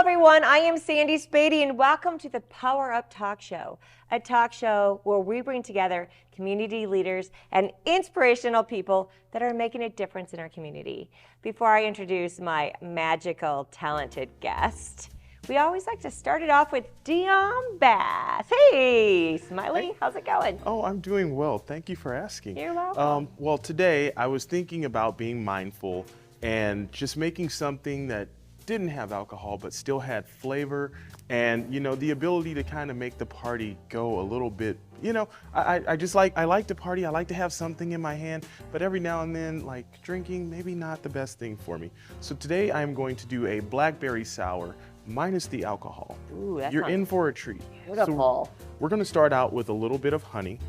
everyone, I am Sandy Spady, and welcome to the Power Up Talk Show, a talk show where we bring together community leaders and inspirational people that are making a difference in our community. Before I introduce my magical, talented guest, we always like to start it off with Deion Bass. Hey, Smiley, how's it going? Oh, I'm doing well. Thank you for asking. You're welcome. Well, today I was thinking about being mindful and just making something that didn't have alcohol but still had flavor and, you know, the ability to kind of make the party go a little bit, you know, I like to party. I like to have something in my hand, but every now and then, like, drinking, maybe not the best thing for me. So today I'm going to do a blackberry sour minus the alcohol. Ooh, that You're in sounds for a treat. beautiful. So we're going to start out with a little bit of honey.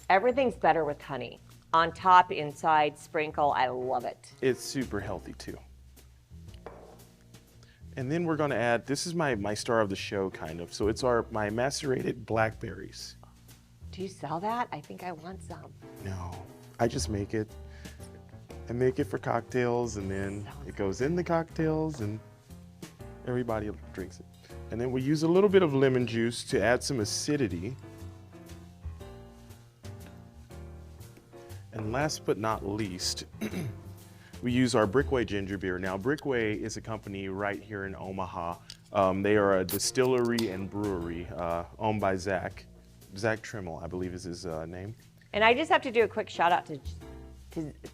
Everything's better with honey. On top, inside, sprinkle. I love it. It's super healthy too. And then we're going to add, this is my star of the show kind of, so it's my macerated blackberries. Do you sell that? I think I want some. No, I just make it. I make it for cocktails, and then it goes in the cocktails and everybody drinks it. And then we use a little bit of lemon juice to add some acidity. And last but not least, we use our Brickway ginger beer. Now, Brickway is a company right here in Omaha. They are a distillery and brewery owned by Zach Trimmel, I believe is his name. And I just have to do a quick shout out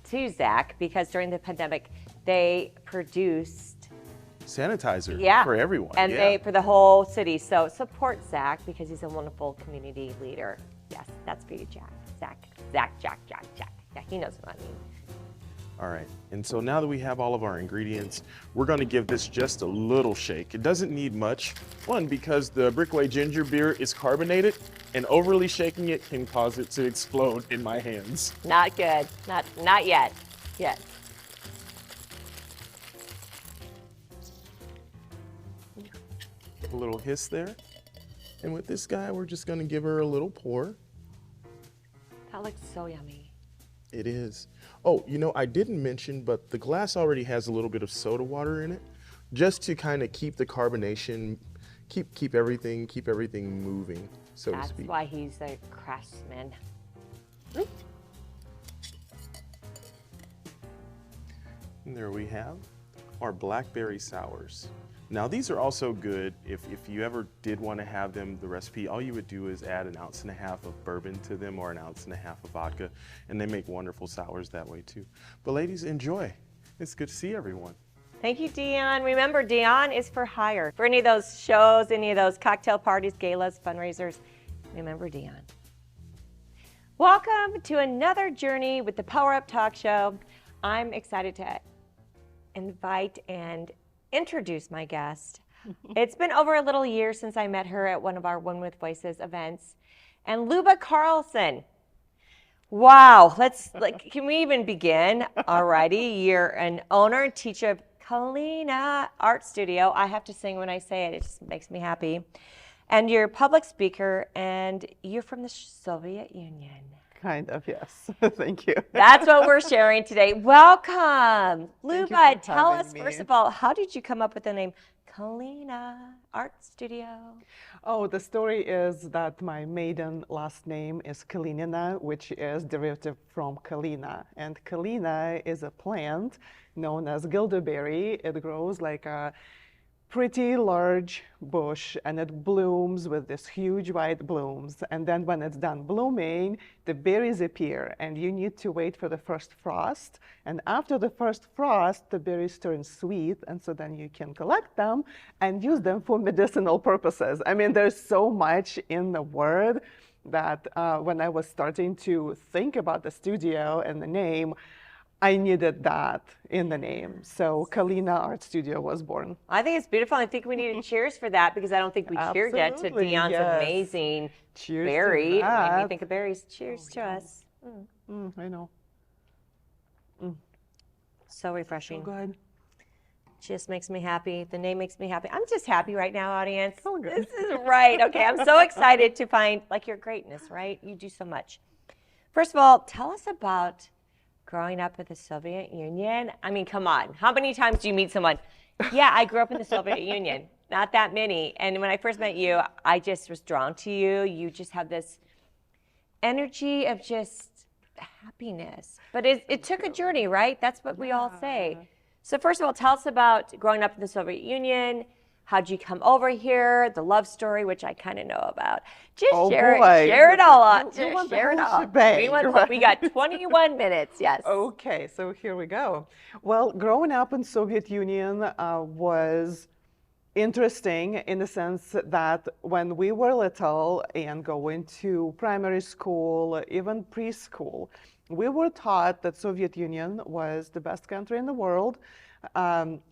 to Zach, because during the pandemic, they produced sanitizer for everyone. And they for the whole city. So support Zach because he's a wonderful community leader. Yes, that's for you, Jack. Jack. Yeah, he knows what I mean. All right, and so now that we have all of our ingredients, we're gonna give this just a little shake. It doesn't need much. One, because the Brickway ginger beer is carbonated, and overly shaking it can cause it to explode in my hands. Not good, not yet. A little hiss there. And with this guy, we're just gonna give her a little pour. That looks so yummy. It is. Oh, you know, I didn't mention, but the glass already has a little bit of soda water in it, just to kind of keep the carbonation, keep everything moving, so to speak. That's why he's a craftsman. And there we have our blackberry sours. Now these are also good if you ever did want to have them, the recipe, all you would do is add 1.5 ounces of bourbon to them or 1.5 ounces of vodka, and they make wonderful sours that way too. But ladies, enjoy. It's good to see everyone. Thank you, Deion. Remember, Deion is for hire. For any of those shows, any of those cocktail parties, galas, fundraisers, remember Deion. Welcome to another journey with the Power Up Talk Show. I'm excited to invite and introduce my guest. It's been over a little year since I met her at one of our One with Voices events. And Luba Carlson. Wow, can we even begin? Alrighty, you're an owner and teacher of Kalina Art Studio. I have to sing when I say it, it just makes me happy. And you're a public speaker, and you're from the Soviet Union. Kind of, yes. Thank you. That's what we're sharing today. Welcome. Luba, tell us, first of all, how did you come up with the name Kalina Art Studio? Oh, the story is that my maiden last name is Kalinina, which is derivative from Kalina. And Kalina is a plant known as gilderberry. It grows like a pretty large bush, and it blooms with this huge white blooms. And then when it's done blooming, the berries appear, and you need to wait for the first frost. And after the first frost, the berries turn sweet, and so then you can collect them and use them for medicinal purposes. I mean, there's so much in the word that when I was starting to think about the studio and the name, I needed that in the name. So Kalina Art Studio was born. I think it's beautiful. I think we need a cheers for that, because I don't think we cheered yet to Deion's amazing berry. It made me think of berries. Cheers to us. I know. So refreshing. So good. Just makes me happy. The name makes me happy. I'm just happy right now, audience. So good. This is right. Okay, I'm so excited to find your greatness, right? You do so much. First of all, tell us about growing up in the Soviet Union. I mean, come on. How many times do you meet someone? Yeah, I grew up in the Soviet Union. Not that many. And when I first met you, I just was drawn to you. You just have this energy of just happiness. But it took a journey, right? That's what we all say. So first of all, tell us about growing up in the Soviet Union. How'd you come over here? The love story, which I kind of know about. Just share it all on. Just share it all. We got 21 minutes, yes. Okay, so here we go. Well, growing up in Soviet Union was interesting in the sense that when we were little and going to primary school, even preschool, we were taught that Soviet Union was the best country in the world.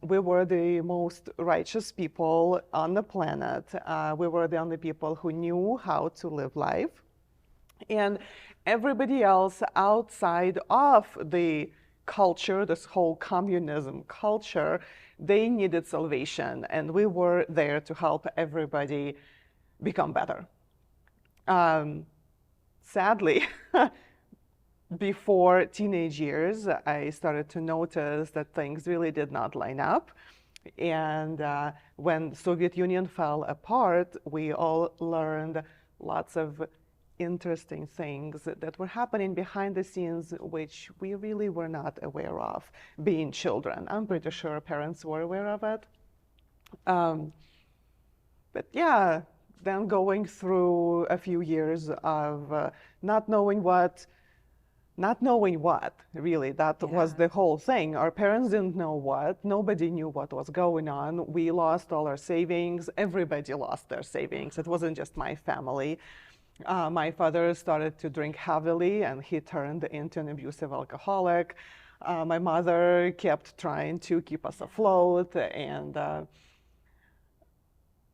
We were the most righteous people on the planet. We were the only people who knew how to live life. And everybody else outside of the culture, this whole communism culture, they needed salvation. And we were there to help everybody become better. Sadly, before teenage years, I started to notice that things really did not line up. And when Soviet Union fell apart, we all learned lots of interesting things that were happening behind the scenes, which we really were not aware of, being children. I'm pretty sure parents were aware of it. But yeah, then going through a few years of not knowing what, really, that was the whole thing. Our parents didn't know what, nobody knew what was going on. We lost all our savings, everybody lost their savings. It wasn't just my family. My father started to drink heavily and he turned into an abusive alcoholic. My mother kept trying to keep us afloat, and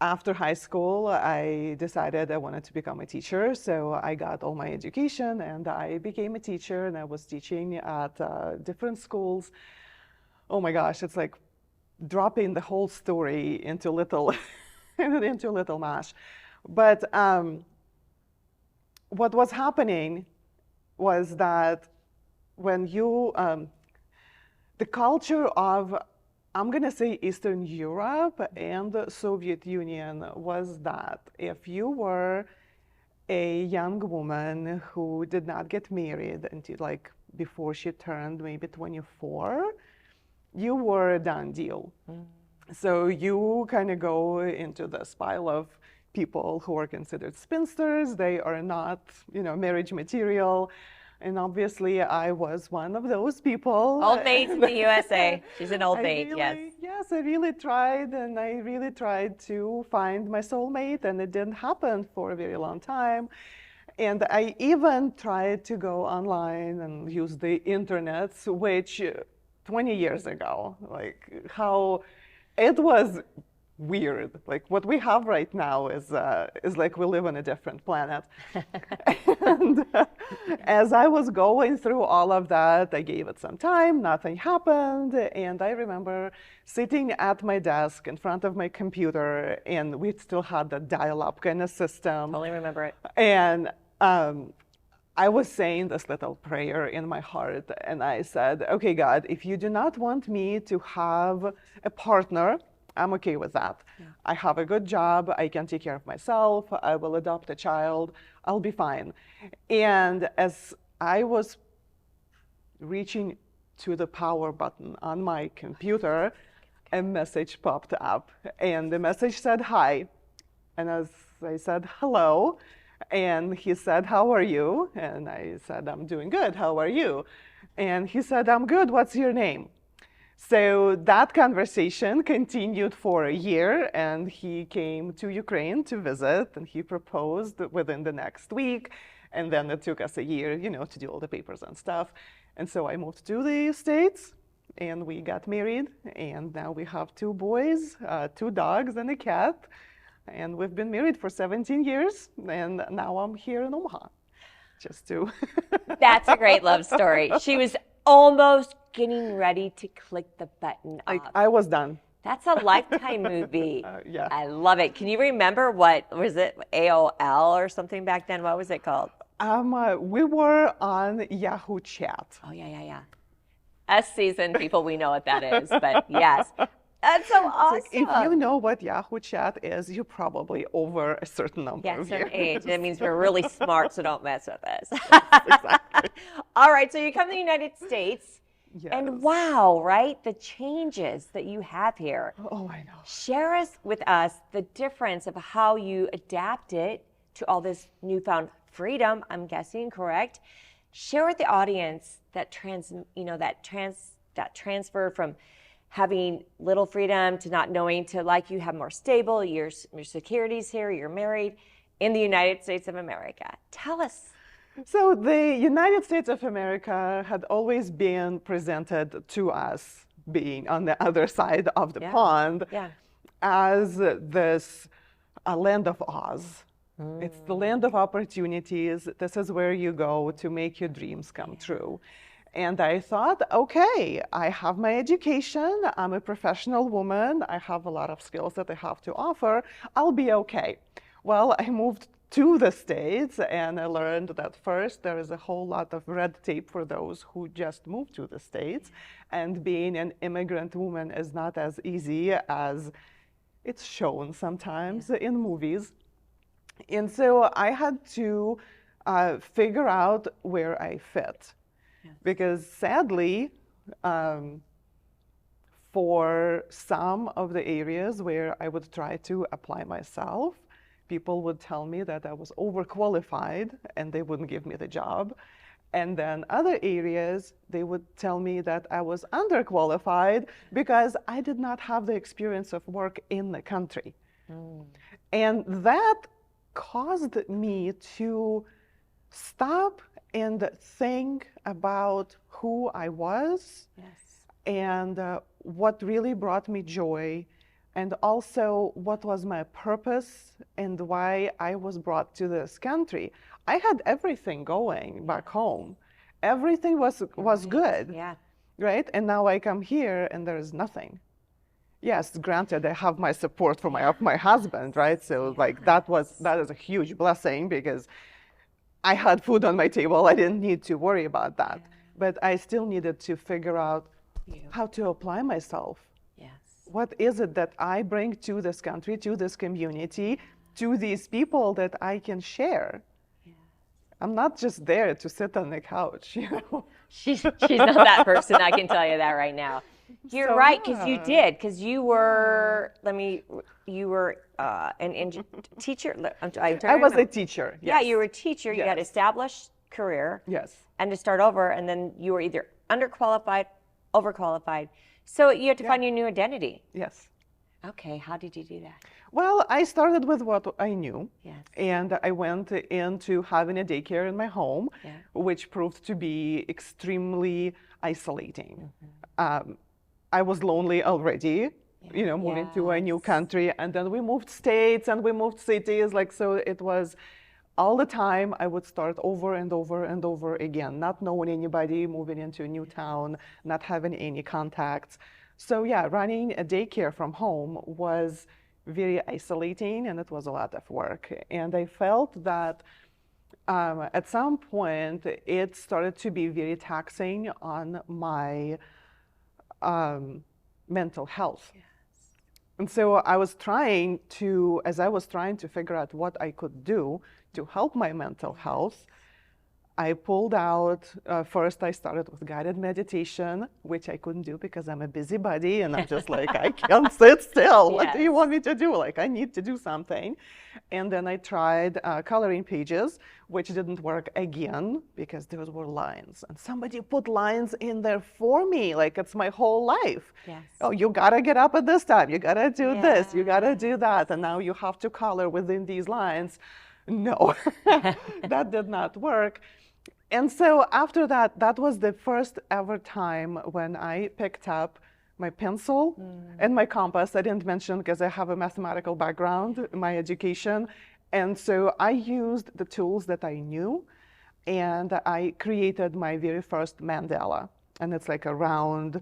after high school, I decided I wanted to become a teacher, so I got all my education and I became a teacher, and I was teaching at different schools. Oh my gosh, it's like dropping the whole story into little, into little mash. But what was happening was that when you, the culture of, I'm going to say Eastern Europe and the Soviet Union was that if you were a young woman who did not get married until like before she turned maybe 24, you were a done deal. So you kind of go into this pile of people who are considered spinsters. They are not, marriage material. And obviously, I was one of those people. Old maid in the USA. She's an old maid, yes. Yes, I really tried, and I really tried to find my soulmate, and it didn't happen for a very long time. And I even tried to go online and use the internet, which 20 years ago, like how it was weird. Like what we have right now is like we live on a different planet. And as I was going through all of that, I gave it some time, nothing happened. And I remember sitting at my desk in front of my computer, and we still had the dial-up kind of system. Totally remember it. And I was saying this little prayer in my heart, and I said, okay, God, if you do not want me to have a partner, I'm okay with that. Yeah. I have a good job. I can take care of myself. I will adopt a child. I'll be fine. And as I was reaching to the power button on my computer, a message popped up. And the message said, hi. And as I said, hello. And he said, how are you? And I said, I'm doing good. How are you? And he said, I'm good. What's your name? So that conversation continued for a year, and he came to Ukraine to visit, and he proposed within the next week. And then it took us a year, to do all the papers and stuff. And so I moved to the States, and we got married, and now we have 2 boys, 2 dogs, and a cat. And we've been married for 17 years, and now I'm here in Omaha, just to... That's a great love story. She was almost getting ready to click the button up. I was done. That's a Lifetime movie. Yeah. I love it. Can you remember what was it, AOL or something back then? What was it called? We were on Yahoo Chat. Oh, yeah. Us seasoned people, we know what that is, but yes. That's so It's awesome. like, if you know what Yahoo Chat is, you're probably over a certain number Yeah, of some years. age. That means we're really smart, so don't mess with us. Exactly. All right, so you come to the United States, Yes. and wow, right? The changes that you have here. Oh, I know. Share with us the difference of how you adapted to all this newfound freedom, I'm guessing, correct? Share with the audience that transfer from having little freedom to not knowing to like you have more stable, your security's here, you're married in the United States of America. Tell us. So the United States of America had always been presented to us, being on the other side of the pond, as this land of Oz. It's the land of opportunities. This is where you go to make your dreams come true. And I thought, okay, I have my education. I'm a professional woman. I have a lot of skills that I have to offer. I'll be okay. Well, I moved to the States and I learned that first there is a whole lot of red tape for those who just moved to the States. And being an immigrant woman is not as easy as it's shown sometimes in movies. And so I had to figure out where I fit. Because sadly, for some of the areas where I would try to apply myself, people would tell me that I was overqualified and they wouldn't give me the job. And then other areas, they would tell me that I was underqualified because I did not have the experience of work in the country. And that caused me to stop and think about who I was and what really brought me joy, and also what was my purpose and why I was brought to this country. I had everything going back home. Everything was good, right? And now I come here and there is nothing. Yes, granted, I have my support from my husband, right? So like that is a huge blessing because I had food on my table. I didn't need to worry about that. But I still needed to figure out how to apply myself. What is it that I bring to this country, to this community, to these people that I can share? I'm not just there to sit on the couch, you know. She's not that person, I can tell you that right now. You're right, because you did, because you were, an teacher. I was a teacher, Yeah, you were a teacher. You had established career. And to start over, and then you were either underqualified, overqualified. So you had to find your new identity. Okay, how did you do that? Well, I started with what I knew, and I went into having a daycare in my home, which proved to be extremely isolating. I was lonely already, you know, moving to a new country, and then we moved states and we moved cities, so it was all the time I would start over and over and over again, not knowing anybody, moving into a new town, not having any contacts. So yeah, running a daycare from home was very isolating and it was a lot of work. And I felt that at some point it started to be very taxing on my mental health. And so I was trying to, as I was trying to figure out what I could do to help my mental health, I pulled out, first I started with guided meditation, which I couldn't do because I'm a busybody and I'm just like, I can't sit still. What do you want me to do? Like, I need to do something. And then I tried coloring pages, which didn't work again because those were lines. And somebody put lines in there for me, like it's my whole life. Oh, you gotta get up at this time. You gotta do this. You gotta do that. And now you have to color within these lines. No, that did not work. And so after that, that was the first ever time when I picked up my pencil and my compass. I didn't mention because I have a mathematical background, my education. And so I used the tools that I knew and I created my very first mandala. And it's like a round,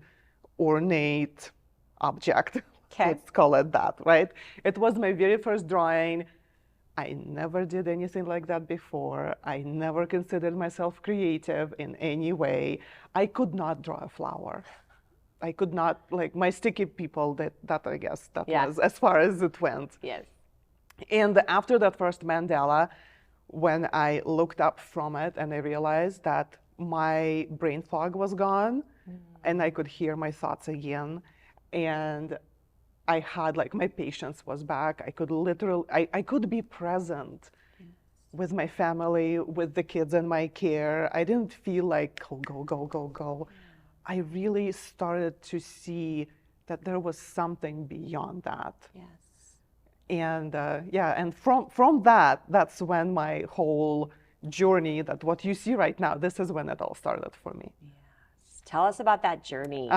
ornate object. Let's call it that, right? It was my very first drawing. I never did anything like that before. I never considered myself creative in any way. I could not draw a flower. I could not, like my sticky people, that I guess that Yeah. was as far as it went. Yes. And after that first mandala, when I looked up from it and I realized that my brain fog was gone and I could hear my thoughts again, and I had like my patience was back. I could literally, I could be present with my family, with the kids in my care. I didn't feel like go, go, go, go. I really started to see that there was something beyond that. Yes. And and from that, that's when my whole journey, that what you see right now, this is when it all started for me. Yes. Tell us about that journey.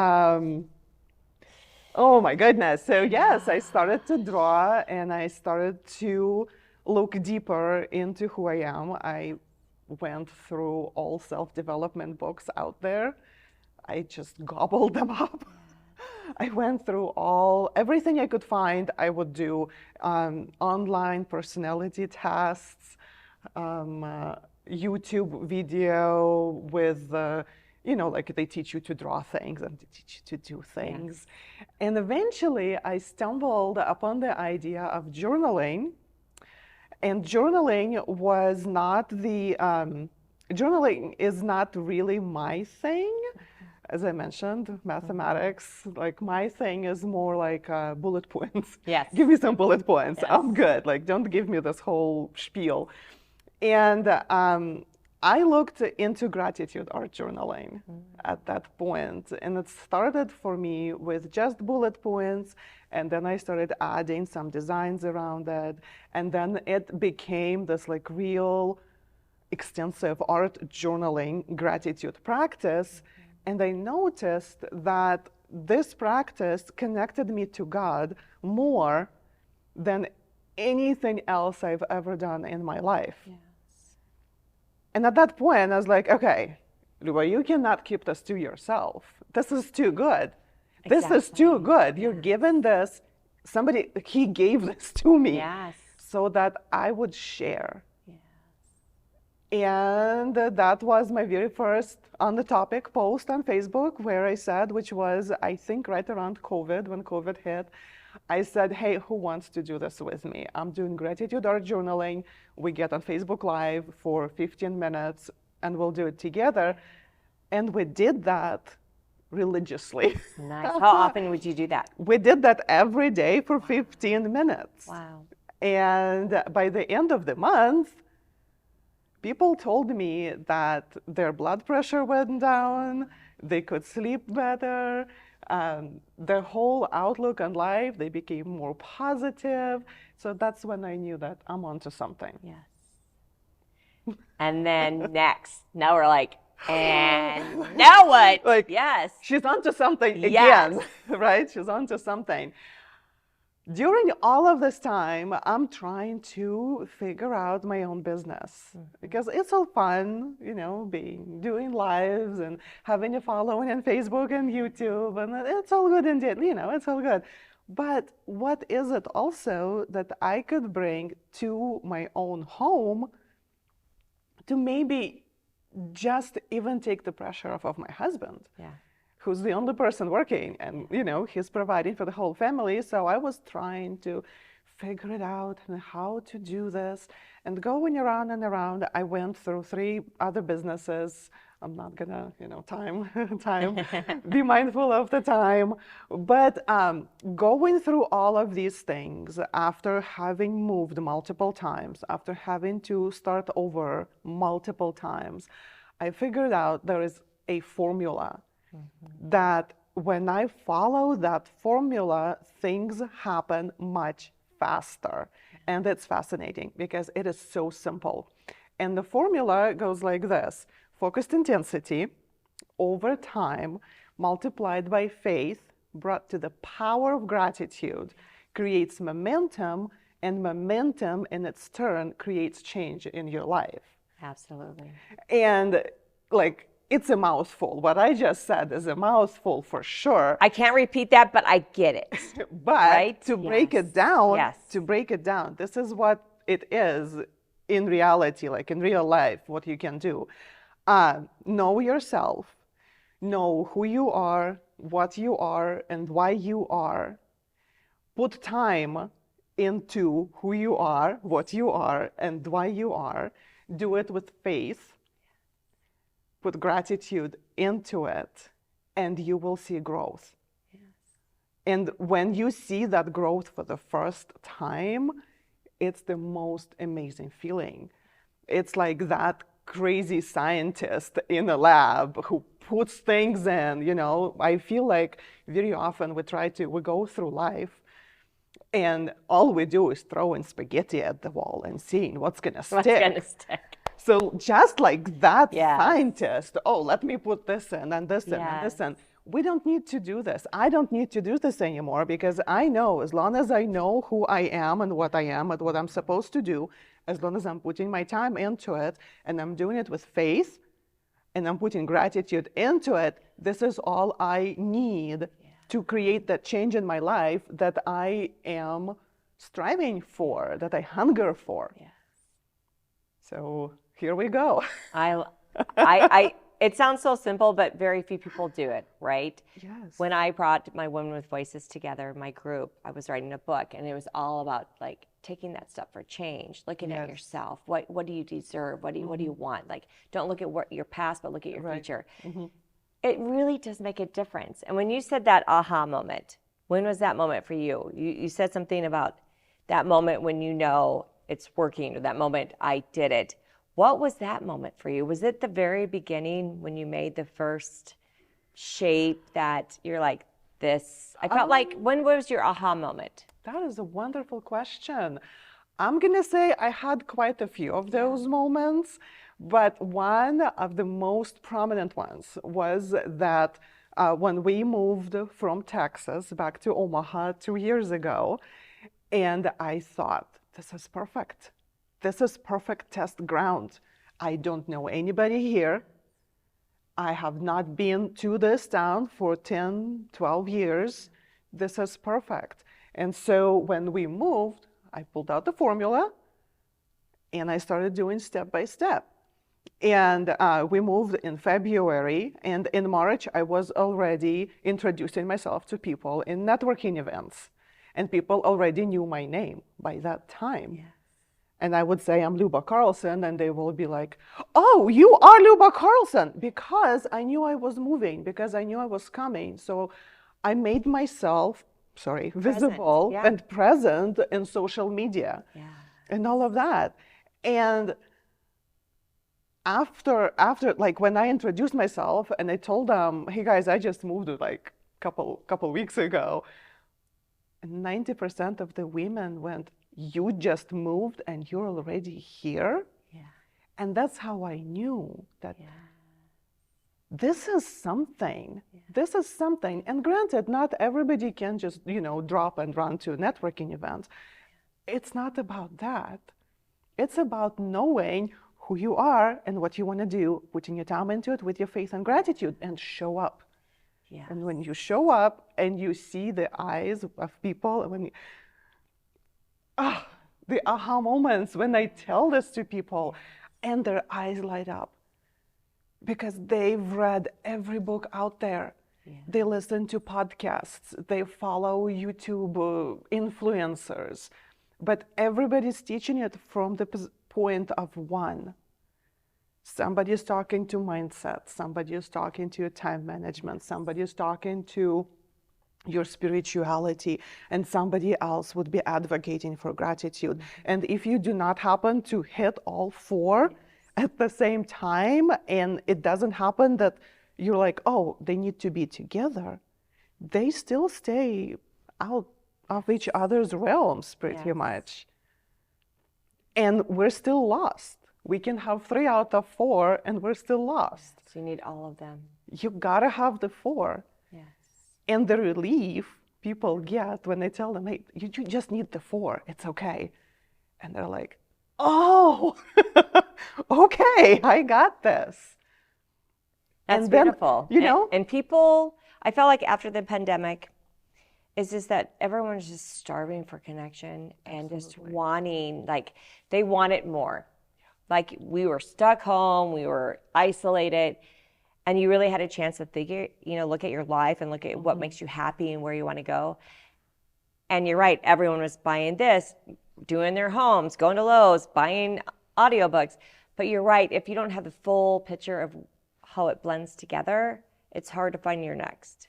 Oh my goodness. So yes, I started to draw and I started to look deeper into who I am. I went through all self-development books out there. I just gobbled them up. I went through everything I could find. I would do online personality tests, YouTube video with, like they teach you to draw things and they teach you to do things. Yes. And eventually I stumbled upon the idea of journaling. And journaling was not journaling is not really my thing. As I mentioned, mathematics, like my thing is more like bullet points. Yes. Give me some bullet points. Yes. I'm good. Like, don't give me this whole spiel. And I looked into gratitude art journaling at that point. And it started for me with just bullet points. And then I started adding some designs around it. And then it became this like real extensive art journaling gratitude practice. And I noticed that this practice connected me to God more than anything else I've ever done in my life. Yes. And at that point, I was like, okay, Luba, you cannot keep this to yourself. This is too good. Exactly. This is too good. You're given this. He gave this to me. Yes. So that I would share. And that was my very first on the topic post on Facebook, where I said, which was, I think, right around COVID, when COVID hit, I said, hey, who wants to do this with me? I'm doing gratitude art journaling. We get on Facebook Live for 15 minutes and we'll do it together. And we did that religiously. Nice. How often would you do that? We did that every day for 15 minutes. Wow. And by the end of the month, people told me that their blood pressure went down, they could sleep better, their whole outlook on life, they became more positive. So that's when I knew that I'm onto something. Yes. And then next, now we're like, and now what? Like, yes. She's onto something again, yes. Right? She's onto something. During all of this time, I'm trying to figure out my own business because it's all fun, doing lives and having a following on Facebook and YouTube, and it's all good indeed, it's all good. But what is it also that I could bring to my own home to maybe just even take the pressure off of my husband? Yeah. Who's the only person working, and he's providing for the whole family. So I was trying to figure it out and how to do this, and going around and around. I went through 3 other businesses. I'm not gonna, time, be mindful of the time. But going through all of these things, after having moved multiple times, after having to start over multiple times, I figured out there is a formula. That when I follow that formula, things happen much faster. And it's fascinating because it is so simple. And the formula goes like this: focused intensity over time multiplied by faith brought to the power of gratitude creates momentum, and momentum in its turn creates change in your life. Absolutely. And it's a mouthful. What I just said is a mouthful for sure. I can't repeat that, but I get it. But right? to break it down, this is what it is in reality, like in real life, what you can do. Know yourself, know who you are, what you are and why you are. Put time into who you are, what you are, and why you are. Do it with faith. Put gratitude into it, and you will see growth. And when you see that growth for the first time, it's the most amazing feeling. It's like that crazy scientist in a lab who puts things in, you know. I feel like very often we go through life and all we do is throwing spaghetti at the wall and seeing what's gonna stick. What's gonna stick? So just like that Yes. scientist, oh, let me put this in and this in and this in. We don't need to do this. I don't need to do this anymore because I know as long as I know who I am and what I'm supposed to do, as long as I'm putting my time into it and I'm doing it with faith and I'm putting gratitude into it, this is all I need to create that change in my life that I am striving for, that I hunger for. Yes. So here we go. It sounds so simple, but very few people do it, right? Yes. When I brought my Women with Voices together, my group, I was writing a book, and it was all about like taking that step for change, looking at yourself. What do you deserve? What do you want? Like, don't look at your past, but look at your future. It really does make a difference. And when you said that aha moment, when was that moment for you? You said something about that moment when you know it's working, or that moment I did it. What was that moment for you? Was it the very beginning when you made the first shape that you're like, this? I felt like, when was your aha moment? That is a wonderful question. I'm going to say I had quite a few of those moments, but one of the most prominent ones was that when we moved from Texas back to Omaha 2 years ago, and I thought, this is perfect. This is perfect test ground. I don't know anybody here. I have not been to this town for 10, 12 years. This is perfect. And so when we moved, I pulled out the formula and I started doing step by step. And we moved in February, and in March, I was already introducing myself to people in networking events. And people already knew my name by that time. Yeah. And I would say, I'm Luba Carlson, and they will be like, oh, you are Luba Carlson, because I knew I was moving, because I knew I was coming. So I made myself, visible and present in social media and all of that. And after, like when I introduced myself and I told them, hey guys, I just moved like couple weeks ago, 90% of the women went, you just moved and you're already here? Yeah. And that's how I knew that this is something. Yeah. This is something. And granted, not everybody can just, drop and run to networking events. Yeah. It's not about that. It's about knowing who you are and what you want to do, putting your time into it with your faith and gratitude, and show up. Yes. And when you show up and you see the eyes of people, the aha moments when I tell this to people and their eyes light up because they've read every book out there. Yeah. They listen to podcasts, they follow YouTube influencers, but everybody's teaching it from the point of one. Somebody is talking to mindset, somebody is talking to your time management, somebody is talking to your spirituality, and somebody else would be advocating for gratitude. And if you do not happen to hit all four at the same time, and it doesn't happen that you're like, oh, they need to be together, they still stay out of each other's realms pretty much. And we're still lost. We can have 3 out of 4 and we're still lost. So you need all of them. You gotta have the 4. Yes. And the relief people get when they tell them, hey, you just need the 4, it's okay. And they're like, oh, okay, I got this. That's and beautiful. Then, and people, I felt like after the pandemic, it's just that everyone's just starving for connection and just wanting, like, they want it more. Like, we were stuck home, we were isolated, and you really had a chance to figure, look at your life and look at what makes you happy and where you want to go. And you're right, everyone was buying this, doing their homes, going to Lowe's, buying audiobooks. But you're right, if you don't have the full picture of how it blends together, it's hard to find your next.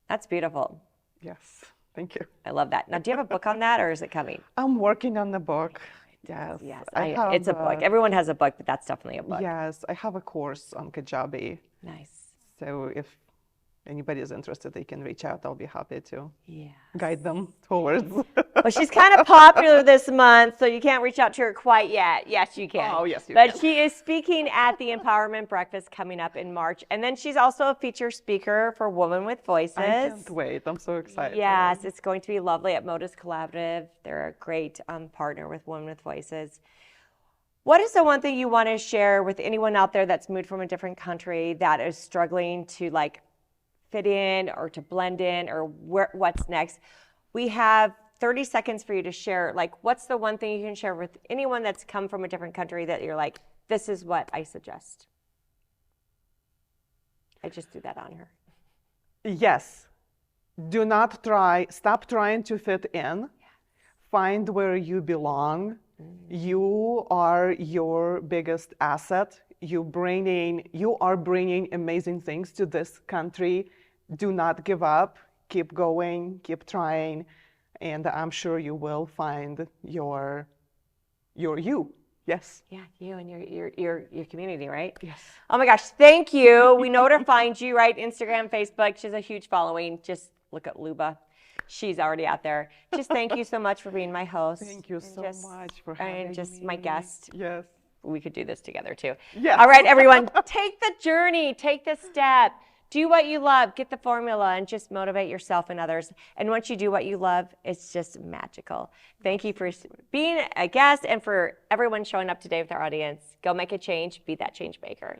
That's beautiful. Yes, thank you. I love that. Now, do you have a book on that, or is it coming? I'm working on the book. Yes. Yes, have, it's a book. Everyone has a book, but that's definitely a book. Yes, I have a course on Kajabi. Nice. So if anybody is interested, they can reach out. I'll be happy to Yeah. guide them towards. Well, she's kind of popular this month, so you can't reach out to her quite yet. Yes, you can. Oh, yes, you But can. she is speaking at the Empowerment Breakfast coming up in March. And then she's also a feature speaker for Women with Voices. I can't wait. I'm so excited. Yes, it's going to be lovely at Modus Collaborative. They're a great partner with Women with Voices. What is the one thing you want to share with anyone out there that's moved from a different country that is struggling to fit in or to blend in, or what's next? We have 30 seconds for you to share. What's the one thing you can share with anyone that's come from a different country that you're like, this is what I suggest? I just threw that on her. Yes. Do not stop trying to fit in. Find where you belong. You are your biggest asset. You are bringing amazing things to this country. Do not give up. Keep going. Keep trying, and I'm sure you will find your you. Yes. Yeah, you and your community, right? Yes. Oh my gosh, thank you. We know where to find you, right? Instagram, Facebook. She has a huge following. Just look at Luba. She's already out there. Just thank you so much for being my host. Thank you so much for having me. And just my guest. Yes. We could do this together too. Yes. All right, everyone, take the journey, take the step. Do what you love, get the formula, and just motivate yourself and others. And once you do what you love, it's just magical. Thank you for being a guest and for everyone showing up today with our audience. Go make a change, be that change maker.